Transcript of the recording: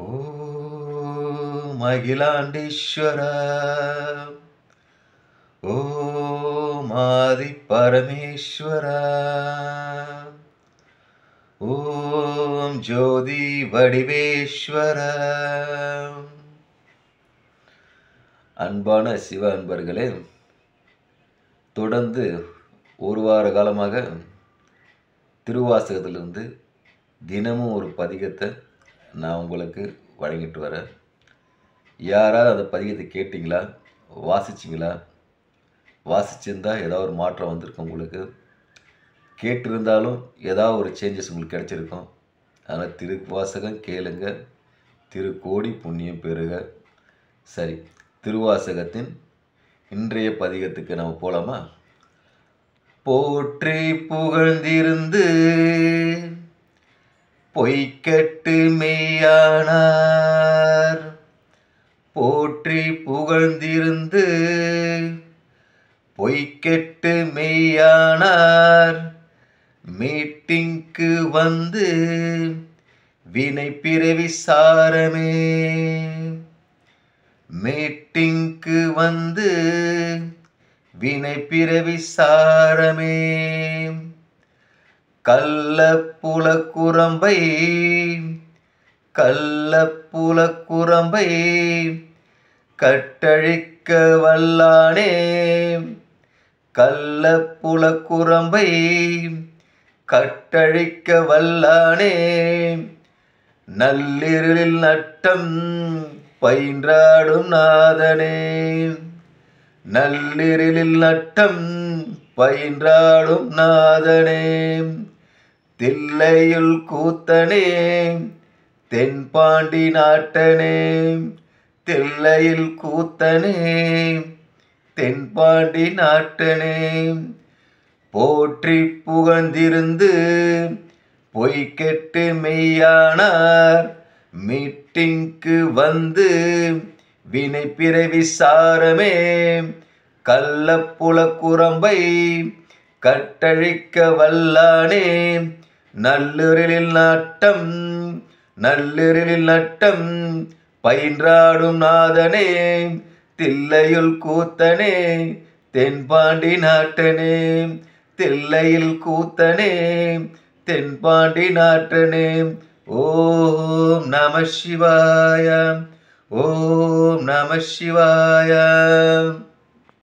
ஓம் அகிலாண்டீஸ்வரா, ஓம் ஆதி பரமேஸ்வரா, ஓம் ஜோதி வடிவேஸ்வரா. அன்பான சிவ அன்பர்களே, தொடர்ந்து ஒரு வார காலமாக திருவாசகத்திலிருந்து தினமும் ஒரு பதிகத்தை நான் உங்களுக்கு வழங்கிட்டு வரேன். யாராவது அந்த பதிகத்தை கேட்டிங்களா, வாசிச்சிங்களா? வாசிச்சிருந்தா ஏதாவது ஒரு மாற்றம் வந்திருக்கும் உங்களுக்கு. கேட்டிருந்தாலும் ஏதாவது ஒரு சேஞ்சஸ் உங்களுக்கு கிடைச்சிருக்கும். அதனால் திருவாசகம் கேளுங்க, திருக்கோடி புண்ணியம் பெறுக. சரி, திருவாசகத்தின் இன்றைய பதிகத்துக்கு நம்ம போகலாமா? போற்றி புகழ்ந்திருந்து பொய்க்கட்டு மெய்யானார், போற்றி புகழ்ந்திருந்து பொய்க்கட்டு மெய்யானார், மீட்டிங்க்கு வந்து வினை பிறவி சாரமே, மீட்டிங்க்கு வந்து வினை பிறவி சாரமே, கள்ளப்புலக்குரம்பை கள்ளப்புலக்குரம்பை கட்டழிக்க வல்லானே, கள்ளப்புலக்குரம்பை கட்டழிக்க வல்லானே, நள்ளிருளில் நட்டம் பயின்றாடும் நாதனே, நள்ளிருளில் நட்டம் பயின்றாடும் நாதனே, தில்லையுள் கூத்தனே தென்பாண்டி நாட்டனே, தில்லையில் கூத்தனே தென்பாண்டி நாட்டனே, போற்றி புகழ்ந்திருந்து பொய்க்கெட்டு மெய்யானார், மீட்டிங்க்கு வந்து வினை பிறவி சாரமே, கள்ளப்புலக்குரம்பை கட்டழிக்க வல்லானே, நள்ளிருளில் நட்டம் நள்ளிருளில் நட்டம் பயின்றாடும் நாதனே, தில்லையுள் கூத்தனே தென்பாண்டி நாட்டனே, தில்லையில் கூத்தனே தென்பாண்டி நாட்டனே. ஓம் நம சிவாய, ஓம் நம சிவாய.